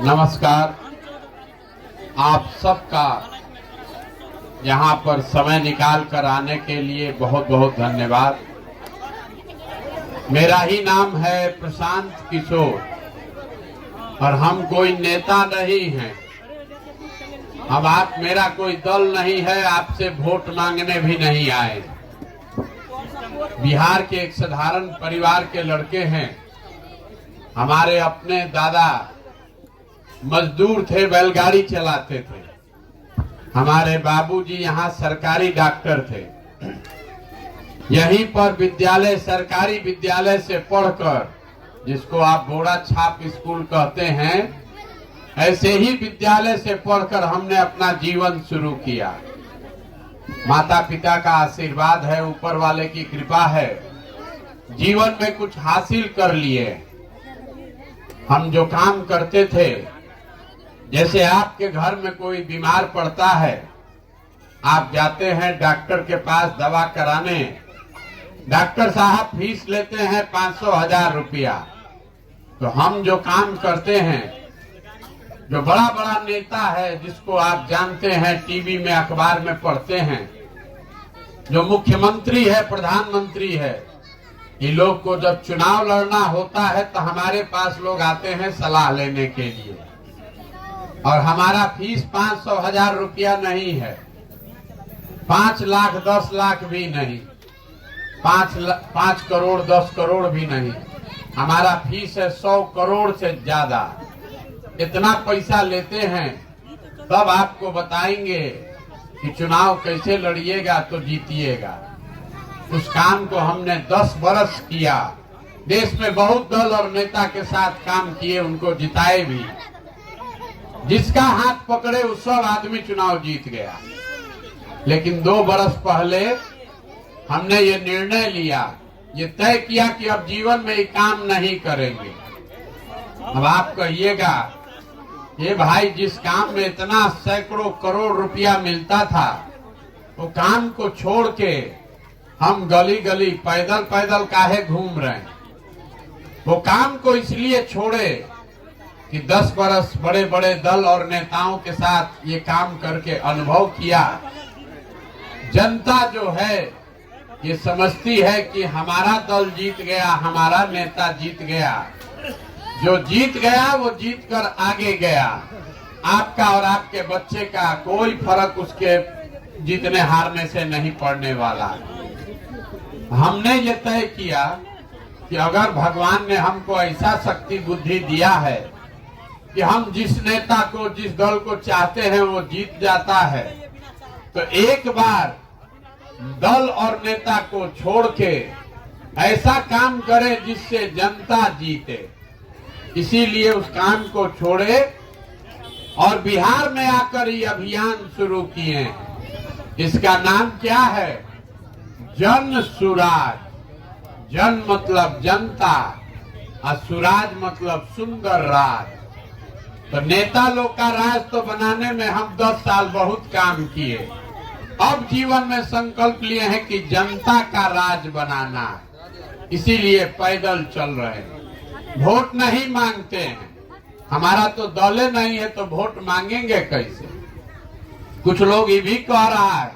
नमस्कार। आप सबका यहाँ पर समय निकाल कर आने के लिए बहुत बहुत धन्यवाद। मेरा ही नाम है प्रशांत किशोर और हम कोई नेता नहीं हैं। अब आप मेरा कोई दल नहीं है, आपसे वोट मांगने भी नहीं आए। बिहार के एक साधारण परिवार के लड़के हैं। हमारे अपने दादा मजदूर थे, बैलगाड़ी चलाते थे। हमारे बाबूजी यहाँ सरकारी डॉक्टर थे। यहीं पर विद्यालय, सरकारी विद्यालय से पढ़कर, जिसको आप बोड़ा छाप स्कूल कहते हैं, ऐसे ही विद्यालय से पढ़कर हमने अपना जीवन शुरू किया। माता पिता का आशीर्वाद है, ऊपर वाले की कृपा है, जीवन में कुछ हासिल कर लिए। हम जो काम करते थे, जैसे आपके घर में कोई बीमार पड़ता है, आप जाते हैं डॉक्टर के पास दवा कराने, डॉक्टर साहब फीस लेते हैं 500-1000 रुपया। तो हम जो काम करते हैं, जो बड़ा बड़ा नेता है जिसको आप जानते हैं, टीवी में अखबार में पढ़ते हैं, जो मुख्यमंत्री है, प्रधानमंत्री है, ये लोग को जब चुनाव लड़ना होता है तो हमारे पास लोग आते हैं सलाह लेने के लिए। और हमारा फीस 500-1000 रुपया नहीं है, 5 लाख 10 लाख भी नहीं, 5 करोड़ 10 करोड़ भी नहीं। हमारा फीस है 100 करोड़ से ज्यादा। इतना पैसा लेते हैं, तब आपको बताएंगे कि चुनाव कैसे लड़िएगा तो जीतिएगा। उस काम को हमने 10 बरस किया। देश में बहुत दल और नेता के साथ काम किए, उनको जिताए भी। जिसका हाथ पकड़े उस सब आदमी चुनाव जीत गया। लेकिन 2 बरस पहले हमने ये निर्णय लिया, ये तय किया कि अब जीवन में ये काम नहीं करेंगे। अब आप कहिएगा, ये भाई जिस काम में इतना सैकड़ों करोड़ रुपया मिलता था, वो काम को छोड़ के हम गली गली पैदल पैदल काहे घूम रहे हैं? वो काम को इसलिए छोड़े कि 10 बरस बड़े बड़े दल और नेताओं के साथ ये काम करके अनुभव किया। जनता जो है ये समझती है कि हमारा दल जीत गया, हमारा नेता जीत गया। जो जीत गया वो जीत कर आगे गया। आपका और आपके बच्चे का कोई फर्क उसके जीतने हारने से नहीं पड़ने वाला। हमने ये तय किया कि अगर भगवान ने हमको ऐसा शक्ति बुद्धि दिया है कि हम जिस नेता को, जिस दल को चाहते हैं वो जीत जाता है, तो एक बार दल और नेता को छोड़ के ऐसा काम करे जिससे जनता जीते। इसीलिए उस काम को छोड़े और बिहार में आकर ये अभियान शुरू किए। इसका नाम क्या है? जन सुराज। जन मतलब जनता और सुराज मतलब सुंदर राज। तो नेता लोग का राज तो बनाने में हम 10 साल बहुत काम किए। अब जीवन में संकल्प लिए हैं कि जनता का राज बनाना, इसीलिए पैदल चल रहे हैं। वोट नहीं मांगते हैं। हमारा तो दौले नहीं है तो वोट मांगेंगे कैसे? कुछ लोग ये भी कह रहा है,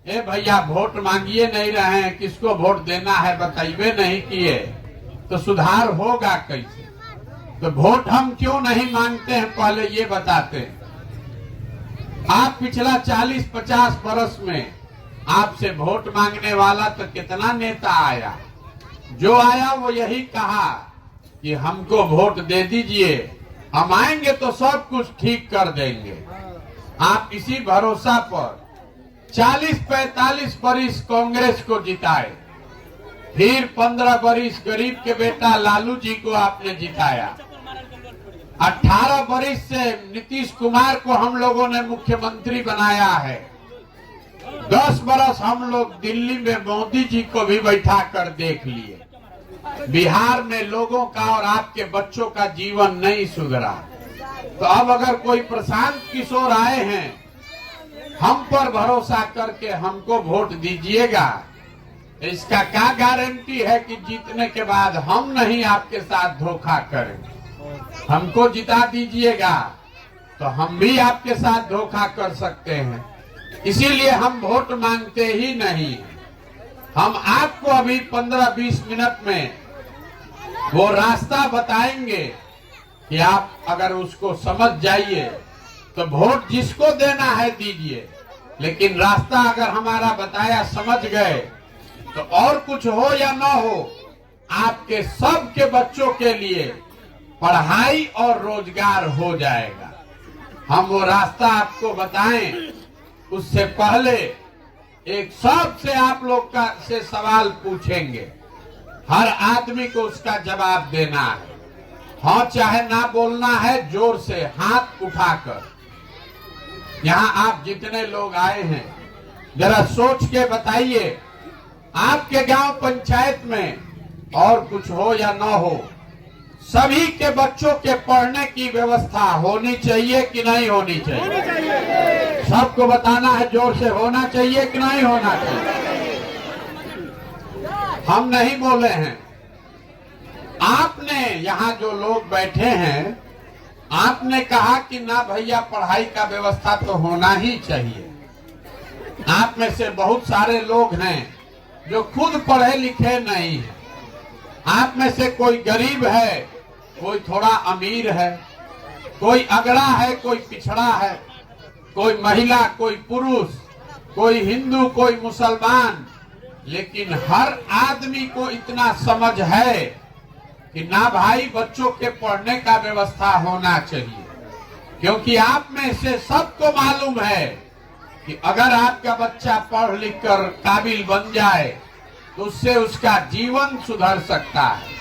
ए भैया वोट मांगिए नहीं रहे हैं, किसको वोट देना है बताइए नहीं किए तो सुधार होगा कैसे? तो वोट हम क्यों नहीं मांगते हैं, पहले ये बताते हैं। आप पिछला 40-50 बरस में आपसे वोट मांगने वाला तो कितना नेता आया? जो आया वो यही कहा कि हमको वोट दे दीजिए, हम आएंगे तो सब कुछ ठीक कर देंगे। आप इसी भरोसा पर 40-45 बरिस कांग्रेस को जिताए, फिर 15 बरिस गरीब के बेटा लालू जी को आपने जिताया। 18 बरिस से नीतीश कुमार को हम लोगों ने मुख्यमंत्री बनाया है। 10 बरस हम लोग दिल्ली में मोदी जी को भी बैठा कर देख लिए। बिहार में लोगों का और आपके बच्चों का जीवन नहीं सुधरा। तो अब अगर कोई प्रशांत किशोर आए हैं, हम पर भरोसा करके हमको वोट दीजिएगा, इसका क्या गारंटी है कि जीतने के बाद हम नहीं आपके साथ धोखा करें? हमको जिता दीजिएगा तो हम भी आपके साथ धोखा कर सकते हैं, इसीलिए हम वोट मांगते ही नहीं। हम आपको अभी 15-20 मिनट में वो रास्ता बताएंगे कि आप अगर उसको समझ जाइए तो वोट जिसको देना है दीजिए, लेकिन रास्ता अगर हमारा बताया समझ गए तो और कुछ हो या ना हो, आपके सबके बच्चों के लिए पढ़ाई और रोजगार हो जाएगा। हम वो रास्ता आपको बताएं, उससे पहले एक सबसे आप लोग का से सवाल पूछेंगे, हर आदमी को उसका जवाब देना है। हाँ चाहे ना बोलना है, जोर से हाथ उठाकर। यहाँ आप जितने लोग आए हैं जरा सोच के बताइए, आपके गांव पंचायत में और कुछ हो या ना हो, सभी के बच्चों के पढ़ने की व्यवस्था होनी चाहिए कि नहीं होनी चाहिए? सबको बताना है जोर से, होना चाहिए कि नहीं होना चाहिए? हम नहीं बोले हैं, आपने यहाँ जो लोग बैठे हैं आपने कहा कि ना भैया पढ़ाई का व्यवस्था तो होना ही चाहिए। आप में से बहुत सारे लोग हैं जो खुद पढ़े लिखे नहीं हैं। आप में से कोई गरीब है, कोई थोड़ा अमीर है, कोई अगड़ा है, कोई पिछड़ा है, कोई महिला, कोई पुरुष, कोई हिंदू, कोई मुसलमान, लेकिन हर आदमी को इतना समझ है कि ना भाई बच्चों के पढ़ने का व्यवस्था होना चाहिए। क्योंकि आप में से सबको मालूम है कि अगर आपका बच्चा पढ़ लिख कर काबिल बन जाए तो उससे उसका जीवन सुधर सकता है।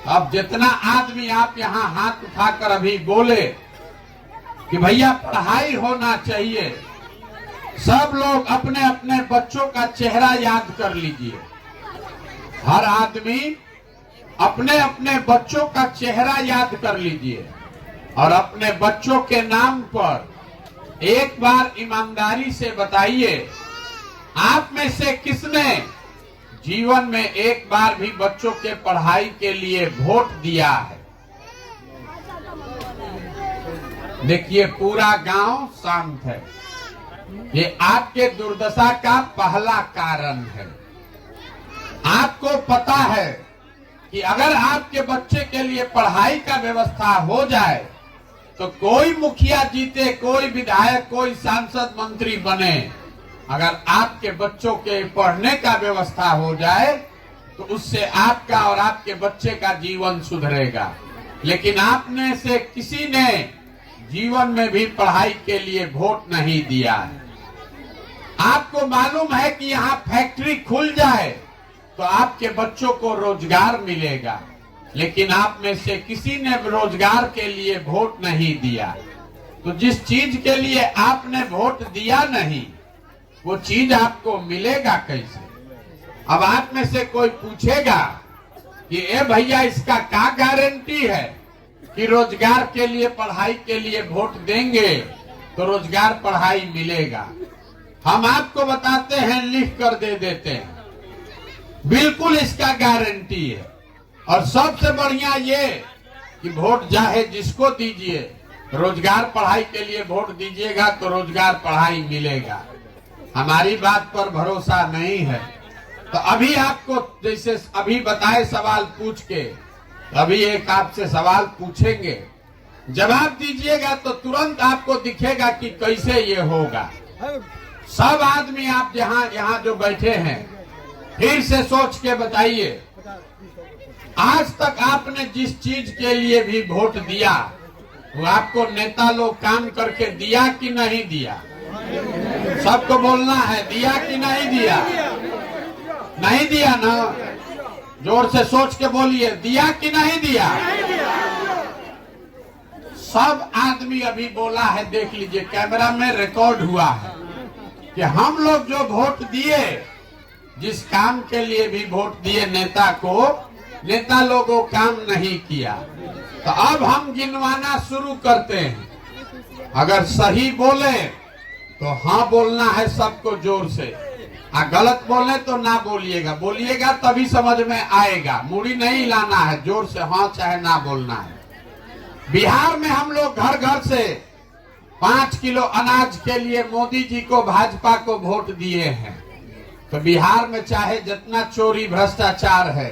अब जितना आदमी आप यहाँ हाथ उठाकर अभी बोले कि भैया पढ़ाई होना चाहिए, सब लोग अपने अपने बच्चों का चेहरा याद कर लीजिए। हर आदमी अपने अपने बच्चों का चेहरा याद कर लीजिए और अपने बच्चों के नाम पर एक बार ईमानदारी से बताइए, आप में से किसने जीवन में एक बार भी बच्चों के पढ़ाई के लिए वोट दिया है? देखिए पूरा गांव शांत है। ये आपके दुर्दशा का पहला कारण है। आपको पता है कि अगर आपके बच्चे के लिए पढ़ाई का व्यवस्था हो जाए तो कोई मुखिया जीते, कोई विधायक, कोई सांसद, मंत्री बने, अगर आपके बच्चों के पढ़ने का व्यवस्था हो जाए तो उससे आपका और आपके बच्चे का जीवन सुधरेगा। लेकिन आपने से किसी ने जीवन में भी पढ़ाई के लिए वोट नहीं दिया है। आपको मालूम है कि यहाँ फैक्ट्री खुल जाए तो आपके बच्चों को रोजगार मिलेगा, लेकिन आप में से किसी ने रोजगार के लिए वोट नहीं दिया। तो जिस चीज के लिए आपने वोट दिया नहीं वो चीज आपको मिलेगा कैसे? अब आप में से कोई पूछेगा कि ए भैया इसका क्या गारंटी है कि रोजगार के लिए, पढ़ाई के लिए वोट देंगे तो रोजगार पढ़ाई मिलेगा? हम आपको बताते हैं, लिख कर दे देते हैं, बिल्कुल इसका गारंटी है। और सबसे बढ़िया ये कि वोट चाहे जिसको दीजिए, रोजगार पढ़ाई के लिए वोट दीजिएगा तो रोजगार पढ़ाई मिलेगा। हमारी बात पर भरोसा नहीं है तो अभी आपको जैसे अभी बताए सवाल पूछ के, अभी एक आपसे सवाल पूछेंगे, जवाब दीजिएगा तो तुरंत आपको दिखेगा कि कैसे ये होगा। सब आदमी आप यहाँ जो बैठे हैं फिर से सोच के बताइए, आज तक आपने जिस चीज के लिए भी वोट दिया वो आपको नेता लोग काम करके दिया कि नहीं दिया? सबको बोलना है, दिया कि नहीं दिया? नहीं दिया ना? जोर से सोच के बोलिए, दिया कि नहीं दिया? सब आदमी अभी बोला है, देख लीजिए कैमरा में रिकॉर्ड हुआ है कि हम लोग जो वोट दिए, जिस काम के लिए भी वोट दिए नेता को, नेता लोगों काम नहीं किया। तो अब हम गिनवाना शुरू करते हैं। अगर सही बोले तो हाँ बोलना है सबको जोर से, और गलत बोले तो ना बोलिएगा। बोलिएगा तभी समझ में आएगा, मुड़ी नहीं लाना है, जोर से हाँ चाहे ना बोलना है। बिहार में हम लोग घर घर से 5 किलो अनाज के लिए मोदी जी को, भाजपा को वोट दिए हैं। तो बिहार में चाहे जितना चोरी भ्रष्टाचार है,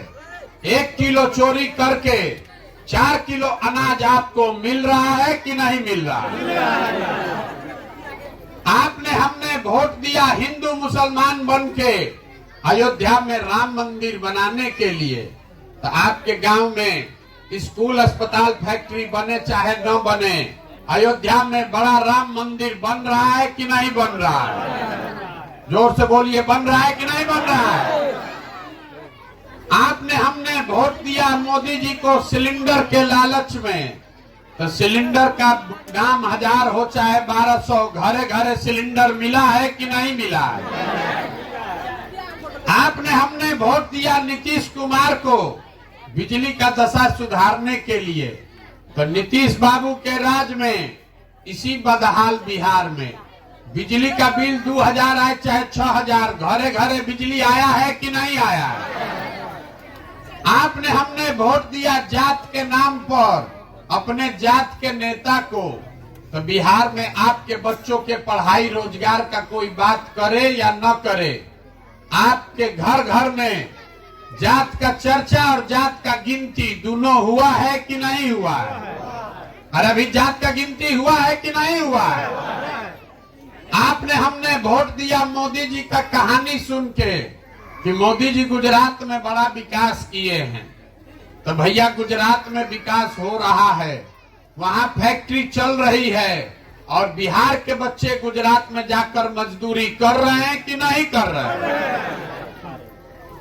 1 किलो चोरी करके 4 किलो अनाज आपको मिल रहा है कि नहीं मिल रहा है? आपने हमने वोट दिया हिंदू मुसलमान बन के अयोध्या में राम मंदिर बनाने के लिए। तो आपके गांव में स्कूल, अस्पताल, फैक्ट्री बने चाहे न बने, अयोध्या में बड़ा राम मंदिर बन रहा है कि नहीं बन रहा है? जोर से बोलिए, बन रहा है कि नहीं बन रहा है? आपने हमने वोट दिया मोदी जी को सिलेंडर के लालच में। तो सिलेंडर का दाम 1000 हो चाहे 1200, घरे घरे सिलेंडर मिला है कि नहीं मिला है? आपने हमने वोट दिया नीतीश कुमार को बिजली का दशा सुधारने के लिए। तो नीतीश बाबू के राज में इसी बदहाल बिहार में बिजली का बिल 2000 आए चाहे 6000, घरे घरे बिजली आया है कि नहीं आया है? आपने हमने वोट दिया जात के नाम पर अपने जात के नेता को। तो बिहार में आपके बच्चों के पढ़ाई रोजगार का कोई बात करे या न करे, आपके घर घर में जात का चर्चा और जात का गिनती दोनों हुआ है कि नहीं हुआ है? अरे अभी जात का गिनती हुआ है कि नहीं हुआ है? आपने हमने वोट दिया मोदी जी का कहानी सुन के कि मोदी जी गुजरात में बड़ा विकास किए हैं। तो भैया गुजरात में विकास हो रहा है, वहां फैक्ट्री चल रही है, और बिहार के बच्चे गुजरात में जाकर मजदूरी कर रहे हैं कि नहीं कर रहे हैं?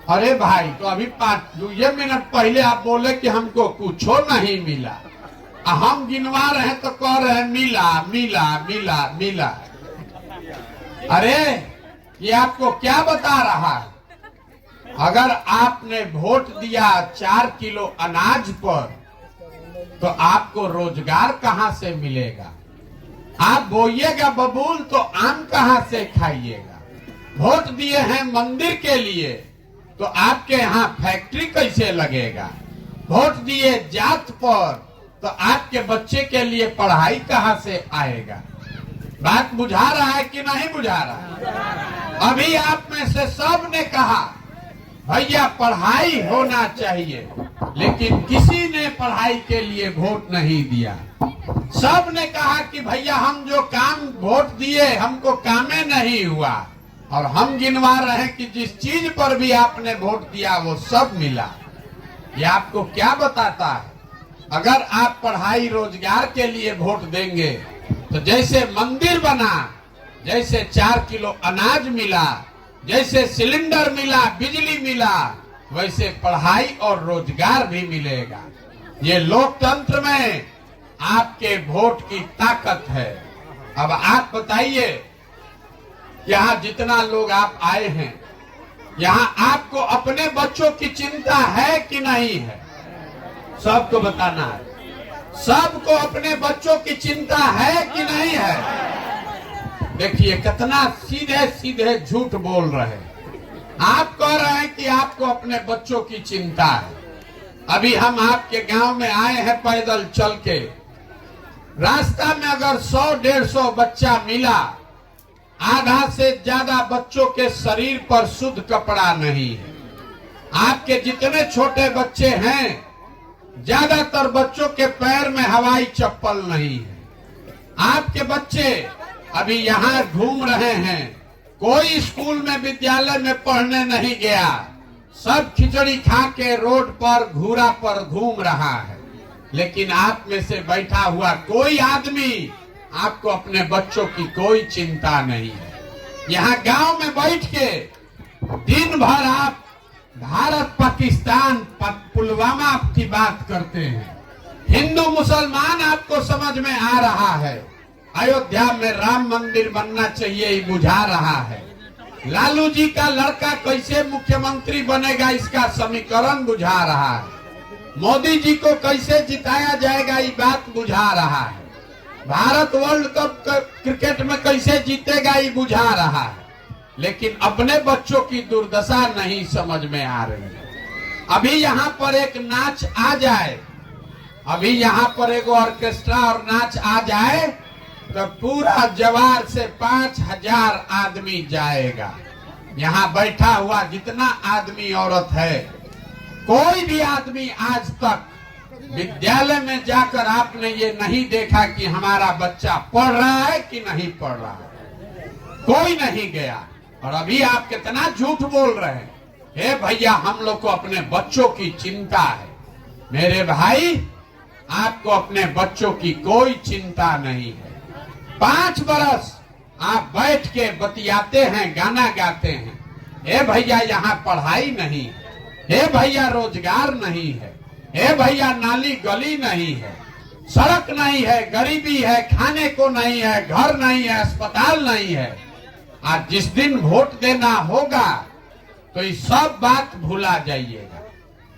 अरे भाई, तो अभी 2 मिनट पहले आप बोले कि हमको कुछ नहीं मिला, हम गिनवा रहे तो कह रहे हैं मिला मिला मिला मिला। अरे ये आपको क्या बता रहा है? अगर आपने वोट दिया 4 किलो अनाज पर, तो आपको रोजगार कहां से मिलेगा? आप बोइएगा बबूल तो आम कहां से खाइएगा? वोट दिए हैं मंदिर के लिए, तो आपके यहाँ फैक्ट्री कैसे लगेगा? वोट दिए जात पर, तो आपके बच्चे के लिए पढ़ाई कहां से आएगा? बात बुझा रहा है कि नहीं बुझा रहा? अभी आप में से सब ने कहा भैया पढ़ाई होना चाहिए, लेकिन किसी ने पढ़ाई के लिए वोट नहीं दिया। सब ने कहा कि भैया हम जो काम वोट दिए हमको कामे नहीं हुआ, और हम गिनवा रहे हैं कि जिस चीज पर भी आपने वोट दिया वो सब मिला। ये आपको क्या बताता है? अगर आप पढ़ाई रोजगार के लिए वोट देंगे तो जैसे मंदिर बना, जैसे 4 किलो अनाज मिला, जैसे सिलेंडर मिला, बिजली मिला, वैसे पढ़ाई और रोजगार भी मिलेगा। ये लोकतंत्र में आपके वोट की ताकत है। अब आप बताइए, यहाँ जितना लोग आप आए हैं, यहाँ आपको अपने बच्चों की चिंता है कि नहीं है? सबको बताना है। सबको अपने बच्चों की चिंता है कि नहीं है? देखिए कितना सीधे सीधे झूठ बोल रहे हैं। आप कह रहे हैं कि आपको अपने बच्चों की चिंता है। अभी हम आपके गांव में आए हैं पैदल चल के, रास्ता में अगर 100-150 बच्चा मिला, आधा से ज्यादा बच्चों के शरीर पर शुद्ध कपड़ा नहीं है। आपके जितने छोटे बच्चे हैं, ज्यादातर बच्चों के पैर में हवाई चप्पल नहीं है। आपके बच्चे अभी यहाँ घूम रहे हैं, कोई स्कूल में विद्यालय में पढ़ने नहीं गया, सब खिचड़ी खा के रोड पर घूरा पर घूम रहा है। लेकिन आप में से बैठा हुआ कोई आदमी, आपको अपने बच्चों की कोई चिंता नहीं है। यहाँ गांव में बैठ के दिन भर आप भारत पाकिस्तान पुलवामा की बात करते हैं। हिंदू मुसलमान आपको समझ में आ रहा है। अयोध्या में राम मंदिर बनना चाहिए ये बुझा रहा है। लालू जी का लड़का कैसे मुख्यमंत्री बनेगा इसका समीकरण बुझा रहा है। मोदी जी को कैसे जिताया जाएगा ये बात बुझा रहा है। भारत वर्ल्ड कप क्रिकेट में कैसे जीतेगा ये बुझा रहा है। लेकिन अपने बच्चों की दुर्दशा नहीं समझ में आ रही है। अभी यहाँ पर एक नाच आ जाए अभी यहाँ पर एक ऑर्केस्ट्रा और नाच आ जाए तो पूरा जवार से 5000 आदमी जाएगा। यहाँ बैठा हुआ जितना आदमी औरत है, कोई भी आदमी आज तक विद्यालय में जाकर आपने ये नहीं देखा कि हमारा बच्चा पढ़ रहा है कि नहीं पढ़ रहा है, कोई नहीं गया। और अभी आप कितना झूठ बोल रहे हैं। हे भैया, हम लोग को अपने बच्चों की चिंता है। मेरे भाई, आपको अपने बच्चों की कोई चिंता नहीं है। 5 बरस आप बैठ के बतियाते हैं, गाना गाते हैं। हे भैया, यहाँ पढ़ाई नहीं है। हे भैया, रोजगार नहीं है। हे भैया, नाली गली नहीं है, सड़क नहीं है, गरीबी है, खाने को नहीं है, घर नहीं है, अस्पताल नहीं है। आज जिस दिन वोट देना होगा तो ये सब बात भुला जाइएगा।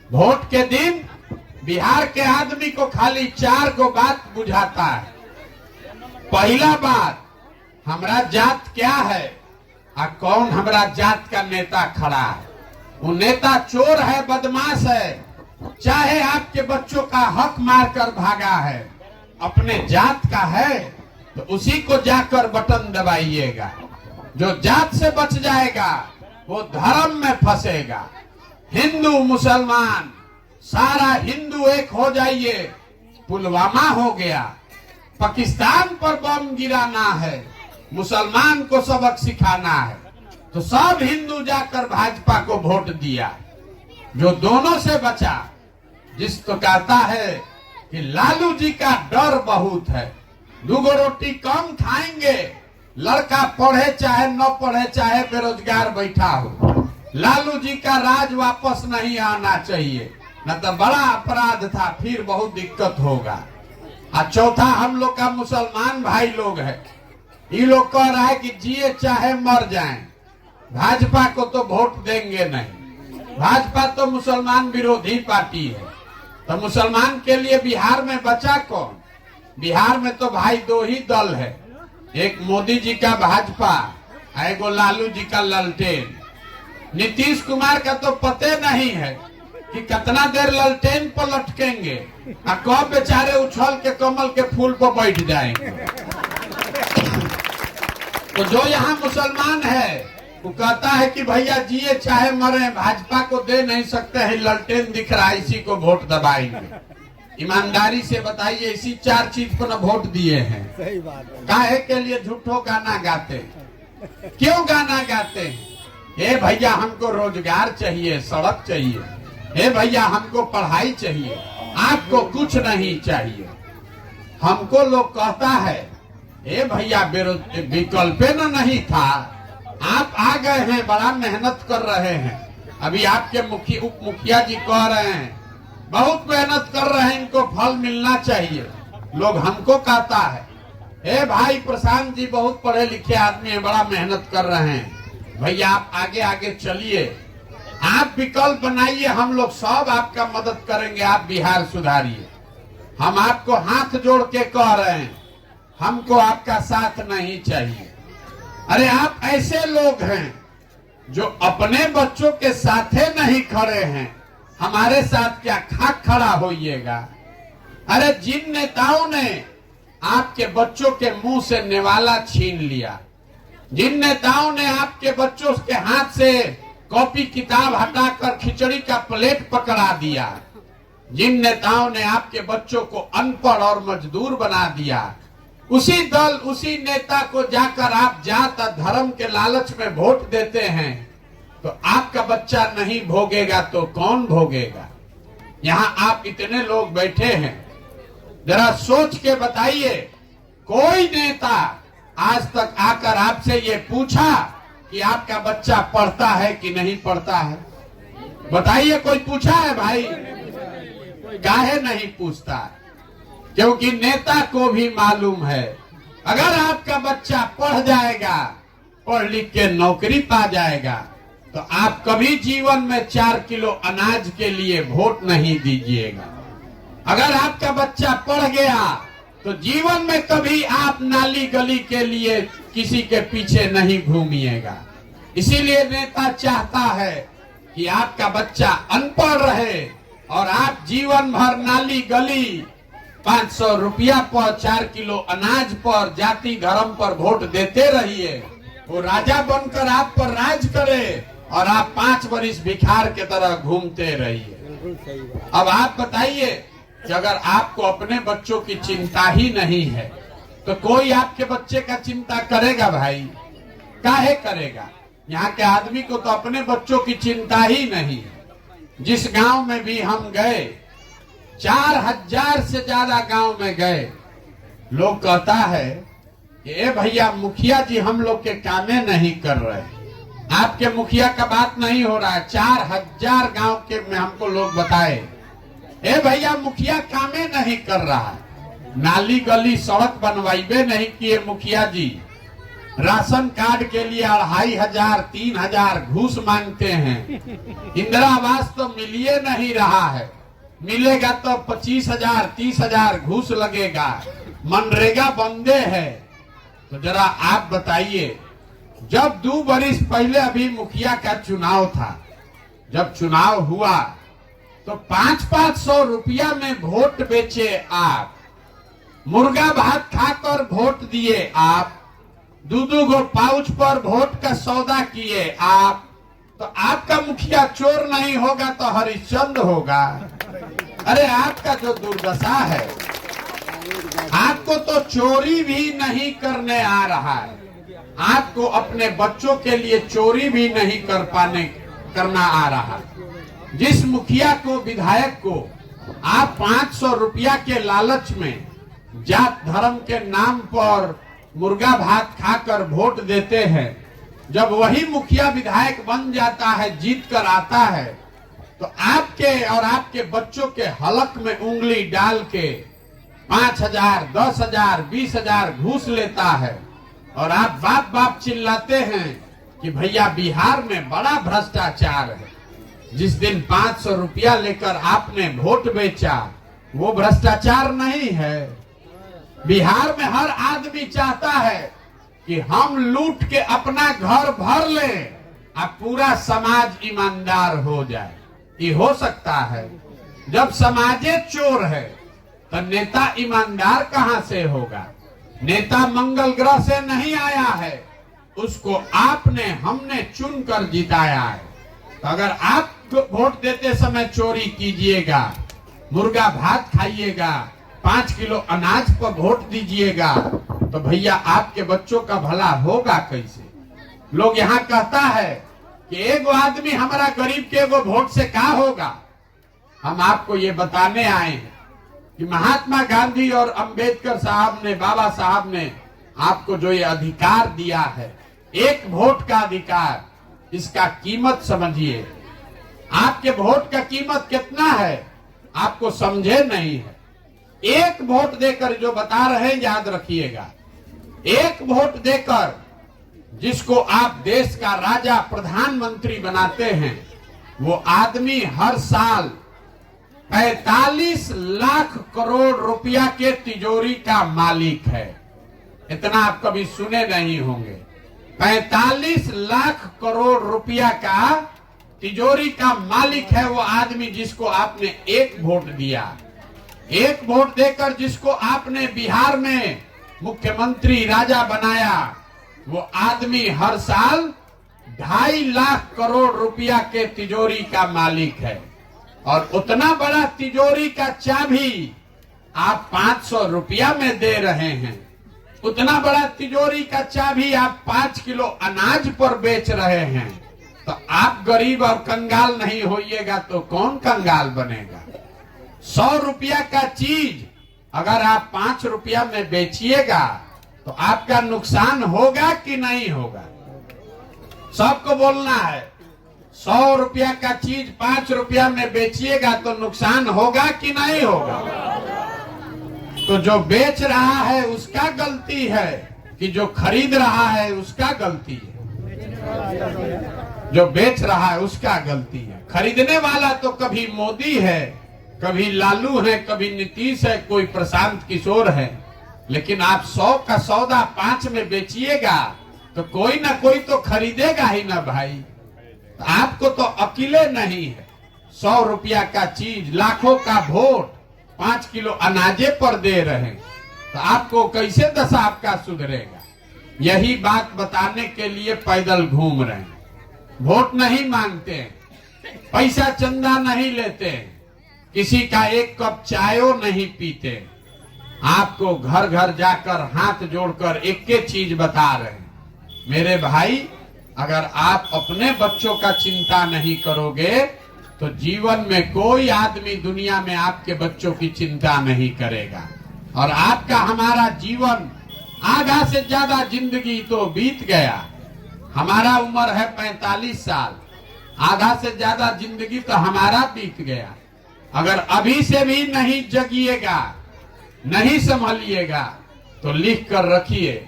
वोट के दिन बिहार के आदमी को खाली 4 गो बात बुझाता है। पहला बात, हमरा जात क्या है और कौन हमरा जात का नेता खड़ा है। वो नेता चोर है, बदमाश है, चाहे आपके बच्चों का हक मारकर भागा है, अपने जात का है तो उसी को जाकर बटन दबाइएगा। जो जात से बच जाएगा वो धर्म में फंसेगा। हिंदू मुसलमान सारा हिंदू एक हो जाइए। पुलवामा हो गया, पाकिस्तान पर बम गिराना है, मुसलमान को सबक सिखाना है, तो सब हिंदू जाकर भाजपा को वोट दिया। जो दोनों से बचा, जिस तो कहता है कि लालू जी का डर बहुत है, 2 गो रोटी कम खाएंगे, लड़का पढ़े चाहे न पढ़े, चाहे बेरोजगार बैठा हो, लालू जी का राज वापस नहीं आना चाहिए, न तो बड़ा अपराध था, फिर बहुत दिक्कत होगा। और चौथा, हम लोग का मुसलमान भाई लोग है, ये लोग कह रहा है कि जिए चाहे मर जाएं, भाजपा को तो वोट देंगे नहीं। भाजपा तो मुसलमान विरोधी पार्टी है, तो मुसलमान के लिए बिहार में बचा कौन। बिहार में तो भाई 2 ही दल है, एक मोदी जी का भाजपा, एगो लालू जी का ललटेन। नीतीश कुमार का तो पते नहीं है कि कितना देर ललटेन पर लटकेंगे और कब बेचारे उछल के कमल के फूल पर बैठ जाएंगे। तो जो यहाँ मुसलमान है वो कहता है कि भैया जिए चाहे मरे, भाजपा को दे नहीं सकते हैं, ललटेन दिख रहा है, इसी को वोट दबाएंगे। ईमानदारी से बताइए, इसी 4 चीज पर न वोट दिए हैं। सही बात है। काहे के लिए झूठो गाना गाते हैं? क्यों गाना गाते हैं? हे भैया, हमको रोजगार चाहिए, सड़क चाहिए। हे भैया, हमको पढ़ाई चाहिए, आपको कुछ नहीं चाहिए। हमको लोग कहता है, हे भैया, विकल्प न नहीं था, आप आ गए हैं, बड़ा मेहनत कर रहे हैं। अभी आपके उप मुखिया जी कह रहे हैं बहुत मेहनत कर रहे हैं, इनको फल मिलना चाहिए। लोग हमको कहता है, हे भाई प्रशांत जी बहुत पढ़े लिखे आदमी हैं, बड़ा मेहनत कर रहे हैं। भैया आप आगे आगे चलिए, आप विकल्प बनाइए, हम लोग सब आपका मदद करेंगे, आप बिहार सुधारिए। हम आपको हाथ जोड़ के कह रहे हैं, हमको आपका साथ नहीं चाहिए। अरे आप ऐसे लोग हैं जो अपने बच्चों के साथे नहीं खड़े हैं, हमारे साथ क्या खाक खड़ा होइएगा। अरे जिन नेताओं ने आपके बच्चों के मुंह से निवाला छीन लिया, जिन नेताओं ने आपके बच्चों के हाथ से कॉपी किताब हटाकर खिचड़ी का प्लेट पकड़ा दिया, जिन नेताओं ने आपके बच्चों को अनपढ़ और मजदूर बना दिया, उसी दल उसी नेता को जाकर आप जात और धर्म के लालच में वोट देते हैं, तो आपका बच्चा नहीं भोगेगा तो कौन भोगेगा। यहाँ आप इतने लोग बैठे हैं, जरा सोच के बताइए, कोई नेता आज तक आकर आपसे ये पूछा कि आपका बच्चा पढ़ता है कि नहीं पढ़ता है? बताइए, कोई पूछा है भाई? काहे नहीं पूछता? क्योंकि नेता को भी मालूम है, अगर आपका बच्चा पढ़ जाएगा, पढ़ लिख के नौकरी पा जाएगा, तो आप कभी जीवन में 4 किलो अनाज के लिए वोट नहीं दीजिएगा। अगर आपका बच्चा पढ़ गया तो जीवन में कभी आप नाली गली के लिए किसी के पीछे नहीं घूमिएगा। इसीलिए नेता चाहता है कि आपका बच्चा अनपढ़ रहे और आप जीवन भर नाली गली 500 रुपया पर, 4 किलो अनाज पर, जाति धर्म पर वोट देते रहिए। वो राजा बनकर आप पर राज करे और आप 5 वर्ष भिखार के तरह घूमते रहिए। अब आप बताइए कि अगर आपको अपने बच्चों की चिंता ही नहीं है तो कोई आपके बच्चे का चिंता करेगा भाई? काहे करेगा? यहाँ के आदमी को तो अपने बच्चों की चिंता ही नहीं है। जिस गांव में भी हम गए, 4000 से ज्यादा गांव में गए, लोग कहता है कि ए भैया मुखिया जी हम लोग के कामे नहीं कर रहे। आपके मुखिया का बात नहीं हो रहा है। 4000 गांव के में हमको लोग बताए, ए भैया मुखिया कामे नहीं कर रहा है, नाली गली सड़क बनवाइबे नहीं किए मुखिया जी, राशन कार्ड के लिए 2500 3000 घूस मांगते हैं, इंदिरा आवास तो मिलिए नहीं रहा है, मिलेगा तो 25,000 30,000 घूस लगेगा, मनरेगा बंदे है। तो जरा आप बताइए, जब 2 वर्ष पहले अभी मुखिया का चुनाव था, जब चुनाव हुआ तो 500 रुपया में वोट बेचे आप, मुर्गा भात खाकर वोट दिए आप, 2 गो पाउच पर वोट का सौदा किए आप। तो आपका मुखिया चोर नहीं होगा तो हरिश्चंद्र होगा। अरे आपका जो दुर्दशा है, आपको तो चोरी भी नहीं करने आ रहा है, आपको अपने बच्चों के लिए चोरी भी नहीं करना आ रहा। जिस मुखिया को, विधायक को आप 500 रुपया के लालच में जात धर्म के नाम पर मुर्गा भात खाकर वोट देते हैं, जब वही मुखिया विधायक बन जाता है, जीत कर आता है, तो आपके और आपके बच्चों के हलक में उंगली डाल के 5000 10,000 20,000 घूस लेता है और आप बाप बाप चिल्लाते हैं कि भैया बिहार में बड़ा भ्रष्टाचार है। जिस दिन 500 रुपया लेकर आपने वोट बेचा, वो भ्रष्टाचार नहीं है। बिहार में हर आदमी चाहता है कि हम लूट के अपना घर भर लें, अब पूरा समाज ईमानदार हो जाए। ये हो सकता है? जब समाजे चोर है तो नेता ईमानदार कहां से होगा? नेता मंगल ग्रह से नहीं आया है, उसको आपने हमने चुनकर जिताया है। तो अगर आप वोट देते समय चोरी कीजिएगा, मुर्गा भात खाइएगा, 5 किलो अनाज पर वोट दीजिएगा, तो भैया आपके बच्चों का भला होगा कैसे? लोग यहाँ कहता है कि एगो आदमी हमारा गरीब के एगो वोट से क्या होगा। हम आपको ये बताने आए हैं कि महात्मा गांधी और अंबेडकर साहब ने, बाबा साहब ने आपको जो ये अधिकार दिया है, एक वोट का अधिकार, इसका कीमत समझिए। आपके वोट का कीमत कितना है आपको समझे नहीं है। एक वोट देकर, जो बता रहे याद रखिएगा, एक वोट देकर जिसको आप देश का राजा प्रधानमंत्री बनाते हैं, वो आदमी हर साल 45 लाख करोड़ रुपया के तिजोरी का मालिक है। इतना आप कभी सुने नहीं होंगे। 45 लाख करोड़ रुपया का तिजोरी का मालिक है वो आदमी जिसको आपने एक वोट दिया। एक वोट देकर जिसको आपने बिहार में मुख्यमंत्री राजा बनाया, वो आदमी हर साल 2.5 लाख करोड़ रुपया के तिजोरी का मालिक है। और उतना बड़ा तिजोरी का चाबी आप 500 रुपया में दे रहे हैं। उतना बड़ा तिजोरी का चाबी आप 5 किलो अनाज पर बेच रहे हैं। तो आप गरीब और कंगाल नहीं होइएगा तो कौन कंगाल बनेगा? 100 रुपया का चीज अगर आप 5 रुपया में बेचिएगा तो आपका नुकसान होगा कि नहीं होगा? सबको बोलना है। 100 रुपया का चीज 5 रुपया में बेचिएगा तो नुकसान होगा कि नहीं होगा? तो जो बेच रहा है उसका गलती है कि जो खरीद रहा है उसका गलती है? जो बेच रहा है उसका गलती है। खरीदने वाला तो कभी मोदी है, कभी लालू है, कभी नीतीश है, कोई प्रशांत किशोर है। लेकिन आप 100 का सौदा 5 में बेचिएगा तो कोई ना कोई तो खरीदेगा ही ना भाई। तो आपको तो अकेले नहीं है। 100 रुपया का चीज, लाखों का वोट 5 किलो अनाजे पर दे रहे हैं, तो आपको कैसे दशा आपका सुधरेगा? यही बात बताने के लिए पैदल घूम रहे हैं। वोट नहीं मांगते हैं, पैसा चंदा नहीं लेते हैं, किसी का एक कप चायो नहीं पीते। आपको घर घर जाकर हाथ जोड़कर एक एक चीज बता रहे हैं, मेरे भाई, अगर आप अपने बच्चों का चिंता नहीं करोगे तो जीवन में कोई आदमी दुनिया में आपके बच्चों की चिंता नहीं करेगा। और आपका हमारा जीवन आधा से ज्यादा जिंदगी तो बीत गया। हमारा उम्र है 45 साल, आधा से ज्यादा जिंदगी तो हमारा बीत गया। अगर अभी से भी नहीं जगिएगा, नहीं संभलिएगा, तो लिख कर रखिए,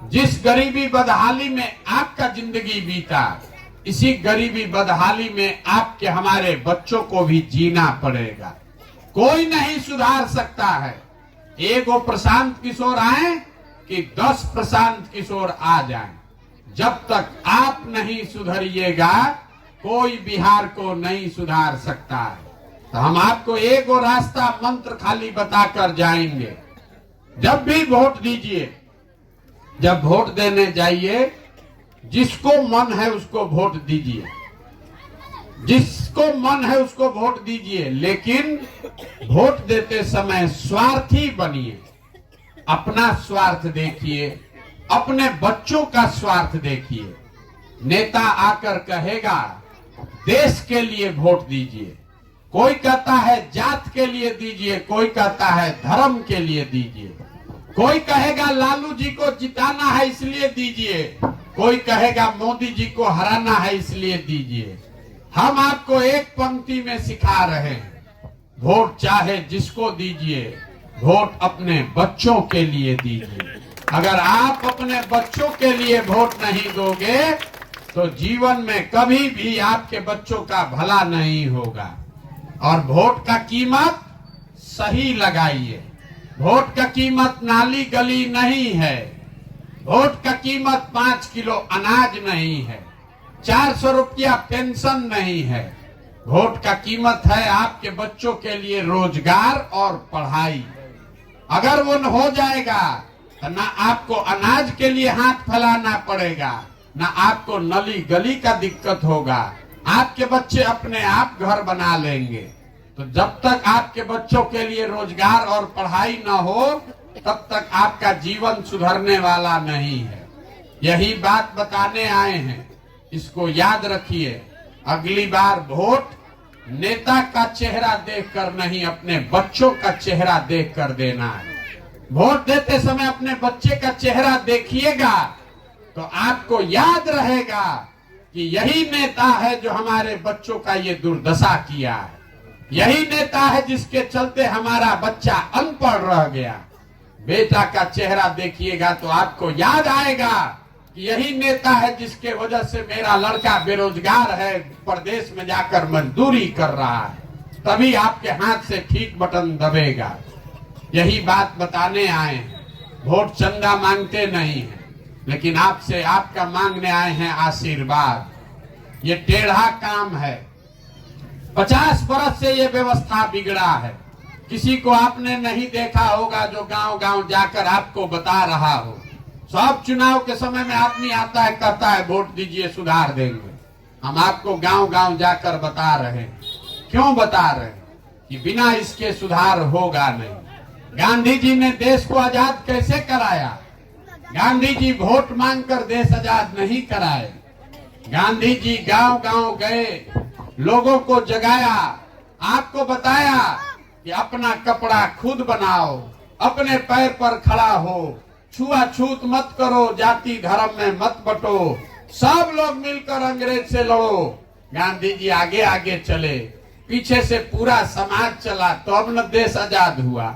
जिस गरीबी बदहाली में आपका जिंदगी बीता, इसी गरीबी बदहाली में आपके हमारे बच्चों को भी जीना पड़ेगा। कोई नहीं सुधार सकता है। एक वो प्रशांत किशोर आए कि 10 प्रशांत किशोर आ जाएं। जब तक आप नहीं सुधरिएगा, कोई बिहार को नहीं सुधार सकता है। तो हम आपको एक और रास्ता मंत्र खाली बताकर जाएंगे। जब भी वोट दीजिए, जब वोट देने जाइए, जिसको मन है उसको वोट दीजिए, जिसको मन है उसको वोट दीजिए, लेकिन वोट देते समय स्वार्थी बनिए। अपना स्वार्थ देखिए, अपने बच्चों का स्वार्थ देखिए। नेता आकर कहेगा देश के लिए वोट दीजिए, कोई कहता है जात के लिए दीजिए, कोई कहता है धर्म के लिए दीजिए, कोई कहेगा लालू जी को जिताना है इसलिए दीजिए, कोई कहेगा मोदी जी को हराना है इसलिए दीजिए। हम आपको एक पंक्ति में सिखा रहे हैं, वोट चाहे जिसको दीजिए, वोट अपने बच्चों के लिए दीजिए। अगर आप अपने बच्चों के लिए वोट नहीं दोगे तो जीवन में कभी भी आपके बच्चों का भला नहीं होगा। और वोट का कीमत सही लगाइए। वोट का कीमत नाली गली नहीं है, वोट का कीमत 5 किलो अनाज नहीं है, 400 रुपया पेंशन नहीं है। वोट का कीमत है आपके बच्चों के लिए रोजगार और पढ़ाई। अगर वो न हो जाएगा तो ना आपको अनाज के लिए हाथ फैलाना पड़ेगा, ना आपको नली गली का दिक्कत होगा। आपके बच्चे अपने आप घर बना लेंगे। तो जब तक आपके बच्चों के लिए रोजगार और पढ़ाई न हो, तब तक आपका जीवन सुधरने वाला नहीं है। यही बात बताने आए हैं, इसको याद रखिए। अगली बार वोट नेता का चेहरा देखकर नहीं, अपने बच्चों का चेहरा देखकर देना है। वोट देते समय अपने बच्चे का चेहरा देखिएगा तो आपको याद रहेगा कि यही नेता है जो हमारे बच्चों का ये दुर्दशा किया है, यही नेता है जिसके चलते हमारा बच्चा अनपढ़ रह गया। बेटा का चेहरा देखिएगा तो आपको याद आएगा कि यही नेता है जिसके वजह से मेरा लड़का बेरोजगार है, प्रदेश में जाकर मजदूरी कर रहा है। तभी आपके हाथ से ठीक बटन दबेगा। यही बात बताने आए हैं। वोट चंदा मांगते नहीं है, लेकिन आपसे आपका मांगने आए हैं आशीर्वाद। ये टेढ़ा काम है। 50 बरस से ये व्यवस्था बिगड़ा है। किसी को आपने नहीं देखा होगा जो गांव गांव जाकर आपको बता रहा हो। सब चुनाव के समय में आदमी आता है, कहता है वोट दीजिए सुधार देंगे। हम आपको गांव गांव जाकर बता रहे हैं। क्यों बता रहे हैं? कि बिना इसके सुधार होगा नहीं। गांधी जी ने देश को आजाद कैसे कराया? गांधी जी वोट मांगकर देश आजाद नहीं कराए। गांधी जी गांव गांव गए, लोगों को जगाया, आपको बताया कि अपना कपड़ा खुद बनाओ, अपने पैर पर खड़ा हो, छुआछूत मत करो, जाति धर्म में मत बटो, सब लोग मिलकर अंग्रेज से लड़ो। गांधी जी आगे आगे चले, पीछे से पूरा समाज चला, तो अब न देश आजाद हुआ।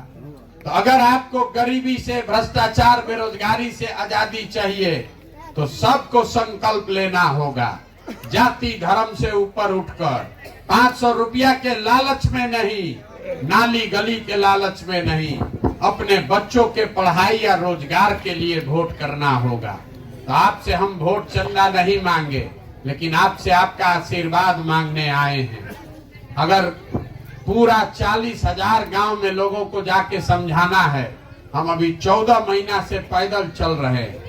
तो अगर आपको गरीबी से, भ्रष्टाचार, बेरोजगारी से आजादी चाहिए तो सबको संकल्प लेना होगा। जाति धर्म से ऊपर उठकर 500 रुपया के लालच में नहीं, नाली गली के लालच में नहीं, अपने बच्चों के पढ़ाई या रोजगार के लिए वोट करना होगा। तो आपसे हम वोट चंदा नहीं मांगे, लेकिन आपसे आपका आशीर्वाद मांगने आए हैं। अगर पूरा 40,000 गांव में लोगों को जाके समझाना है। हम अभी 14 महीना से पैदल चल रहे हैं।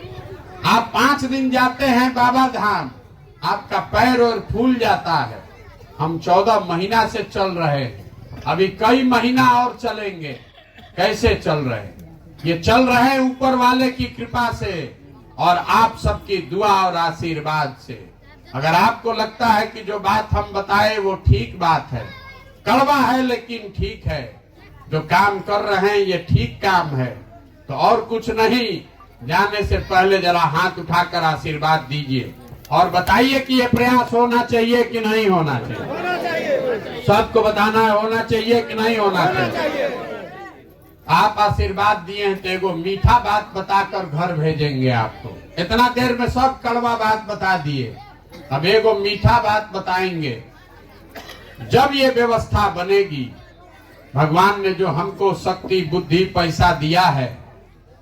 आप 5 दिन जाते हैं बाबा धाम, आपका पैर और फूल जाता है। हम 14 महीना से चल रहे हैं, अभी कई महीना और चलेंगे। कैसे चल रहे हैं? ये चल रहे हैं ऊपर वाले की कृपा से और आप सबकी दुआ और आशीर्वाद से। अगर आपको लगता है कि जो बात हम बताए वो ठीक बात है, कड़वा है लेकिन ठीक है, जो काम कर रहे हैं ये ठीक काम है, तो और कुछ नहीं, जाने से पहले जरा हाथ उठाकर आशीर्वाद दीजिए और बताइए कि ये प्रयास होना चाहिए कि नहीं होना चाहिए। सबको बताना है होना चाहिए कि नहीं होना चाहिए। आप आशीर्वाद दिए हैं तो एगो मीठा बात बताकर घर भेजेंगे आपको। इतना देर में सब कड़वा बात बता दिए, अब एगो मीठा बात बताएंगे। जब ये व्यवस्था बनेगी, भगवान ने जो हमको शक्ति बुद्धि पैसा दिया है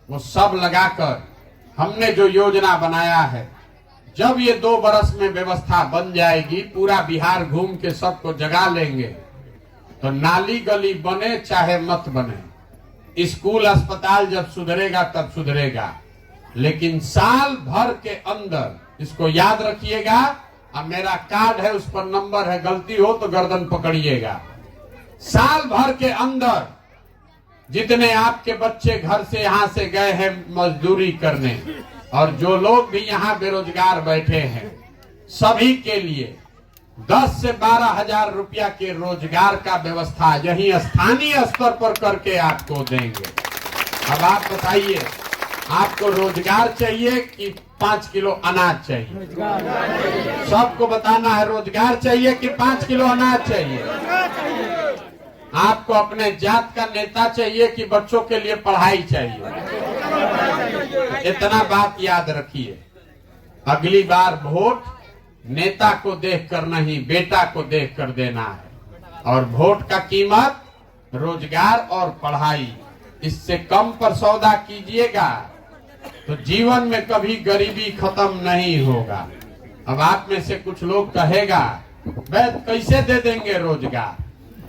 वो सब लगाकर हमने जो योजना बनाया है, जब ये 2 बरस में व्यवस्था बन जाएगी, पूरा बिहार घूम के सबको जगा लेंगे, तो नाली गली बने चाहे मत बने, स्कूल अस्पताल जब सुधरेगा तब सुधरेगा, लेकिन साल भर के अंदर, इसको याद रखिएगा, अब मेरा कार्ड है उस पर नंबर है, गलती हो तो गर्दन पकड़िएगा। साल भर के अंदर जितने आपके बच्चे घर से यहाँ से गए हैं मजदूरी करने, और जो लोग भी यहाँ बेरोजगार बैठे हैं, सभी के लिए 10 से 12 हजार रुपया के रोजगार का व्यवस्था यही स्थानीय स्तर पर करके आपको देंगे। अब आप बताइए, आपको रोजगार चाहिए कि 5 किलो अनाज चाहिए? सबको बताना है, रोजगार चाहिए कि 5 किलो अनाज चाहिए? आपको अपने जात का नेता चाहिए कि बच्चों के लिए पढ़ाई चाहिए? इतना बात याद रखिए, अगली बार वोट नेता को देखकर नहीं, बेटा को देखकर देना है। और वोट का कीमत रोजगार और पढ़ाई, इससे कम पर सौदा कीजिएगा तो जीवन में कभी गरीबी खत्म नहीं होगा। अब आप में से कुछ लोग कहेगा, वैद कैसे दे देंगे रोजगार?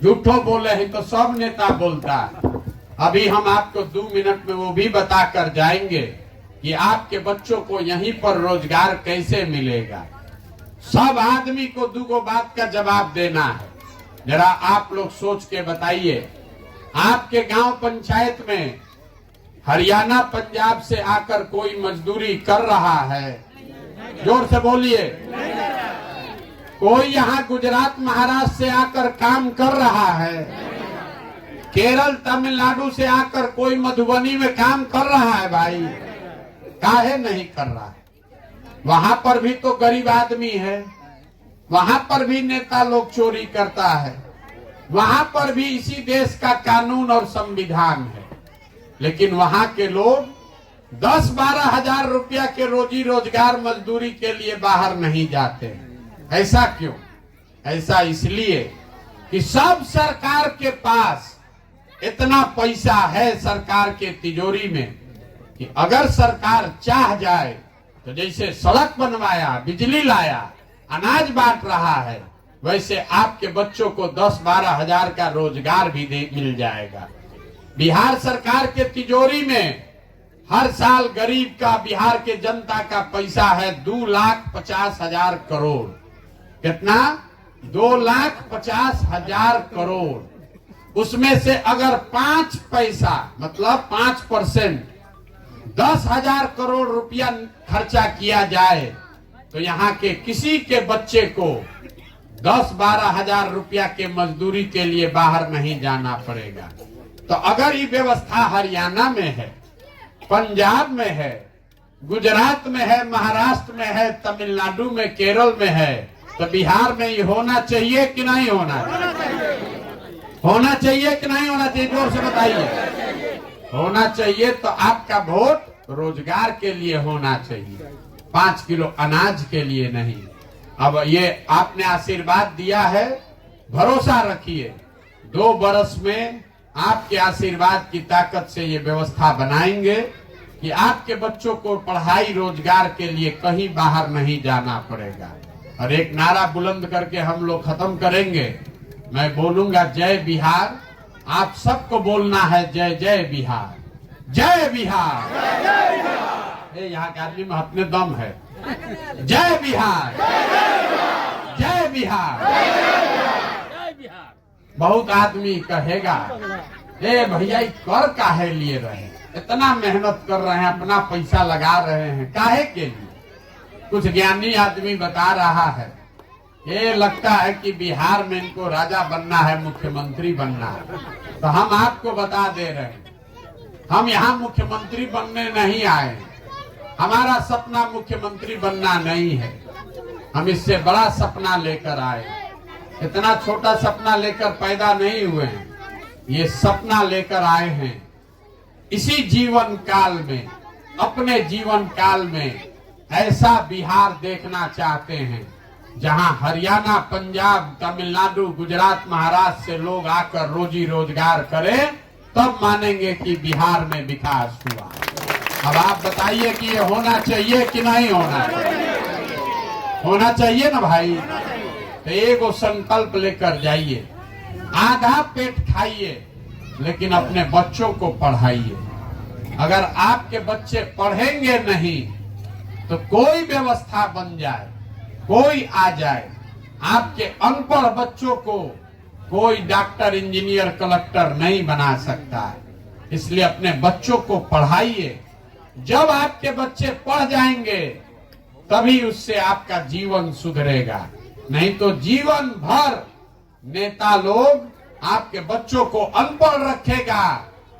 झूठो बोले हैं तो सब नेता बोलता है। अभी हम आपको 2 मिनट में वो भी बताकर जाएंगे कि आपके बच्चों को यहीं पर रोजगार कैसे मिलेगा। सब आदमी को 2 बात का जवाब देना है। जरा आप लोग सोच के बताइए, आपके गांव पंचायत में हरियाणा पंजाब से आकर कोई मजदूरी कर रहा है? जोर से बोलिए। कोई यहाँ गुजरात महाराष्ट्र से आकर काम कर रहा है? केरल तमिलनाडु से आकर कोई मधुबनी में काम कर रहा है? भाई काहे नहीं कर रहा है? वहां पर भी तो गरीब आदमी है, वहां पर भी नेता लोग चोरी करता है, वहां पर भी इसी देश का कानून और संविधान है, लेकिन वहां के लोग 10-12 हजार रुपया के रोजी रोजगार मजदूरी के लिए बाहर नहीं जाते। ऐसा क्यों? ऐसा इसलिए कि सब सरकार के पास इतना पैसा है सरकार के तिजोरी में कि अगर सरकार चाह जाए तो जैसे सड़क बनवाया, बिजली लाया, अनाज बांट रहा है, वैसे आपके बच्चों को 10-12 हजार का रोजगार भी मिल जाएगा। बिहार सरकार के तिजोरी में हर साल गरीब का, बिहार के जनता का पैसा है 2,50,000 करोड़। कितना? 2,50,000 करोड़। उसमें से अगर 5 पैसा मतलब 5% 10,000 करोड़ रुपया खर्चा किया जाए तो यहाँ के किसी के बच्चे को 10-12 हजार रुपया के मजदूरी के लिए बाहर नहीं जाना पड़ेगा। तो अगर ये व्यवस्था हरियाणा में है, पंजाब में है, गुजरात में है, महाराष्ट्र में है, तमिलनाडु में, केरल में है, तो बिहार में ये होना चाहिए कि नहीं होना चाहिए? होना चाहिए कि नहीं होना चाहिए? जोर से बताइए। होना चाहिए। तो आपका वोट रोजगार के लिए होना चाहिए, 5 किलो अनाज के लिए नहीं। अब ये आपने आशीर्वाद दिया है, भरोसा रखिए 2 बरस में आपके आशीर्वाद की ताकत से ये व्यवस्था बनाएंगे कि आपके बच्चों को पढ़ाई रोजगार के लिए कहीं बाहर नहीं जाना पड़ेगा। और एक नारा बुलंद करके हम लोग खत्म करेंगे, मैं बोलूंगा जय बिहार, आप सबको बोलना है जय जय बिहार, जय बिहार। यहाँ के आदमी में अपने दम है। जय बिहार, जय बिहार। बहुत आदमी कहेगा ए भैया कर काहे लिए रहे, इतना मेहनत कर रहे हैं, अपना पैसा लगा रहे हैं, काहे के लिए? कुछ ज्ञानी आदमी बता रहा है ये लगता है कि बिहार में इनको राजा बनना है, मुख्यमंत्री बनना है। तो हम आपको बता दे रहे हैं, हम यहाँ मुख्यमंत्री बनने नहीं आए, हमारा सपना मुख्यमंत्री बनना नहीं है, हम इससे बड़ा सपना लेकर आए। इतना छोटा सपना लेकर पैदा नहीं हुए हैं, ये सपना लेकर आए हैं। इसी जीवन काल में, अपने जीवन काल में ऐसा बिहार देखना चाहते हैं जहां हरियाणा, पंजाब, तमिलनाडु, गुजरात, महाराष्ट्र से लोग आकर रोजी रोजगार करें, तब मानेंगे कि बिहार में विकास हुआ। अब आप बताइए कि ये होना चाहिए कि नहीं होना चाहिए? होना चाहिए ना भाई। तो एगो संकल्प लेकर जाइए, आधा पेट खाइए लेकिन अपने बच्चों को पढ़ाइए। अगर आपके बच्चे पढ़ेंगे नहीं तो कोई व्यवस्था बन जाए, कोई आ जाए, आपके अनपढ़ बच्चों को कोई डॉक्टर, इंजीनियर, कलेक्टर नहीं बना सकता है। इसलिए अपने बच्चों को पढ़ाइए। जब आपके बच्चे पढ़ जाएंगे तभी उससे आपका जीवन सुधरेगा, नहीं तो जीवन भर नेता लोग आपके बच्चों को अनपढ़ रखेगा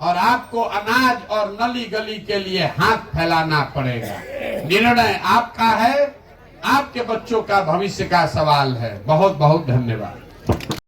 और आपको अनाज और नली गली के लिए हाथ फैलाना पड़ेगा। निर्णय आपका है, आपके बच्चों का भविष्य का सवाल है। बहुत बहुत धन्यवाद।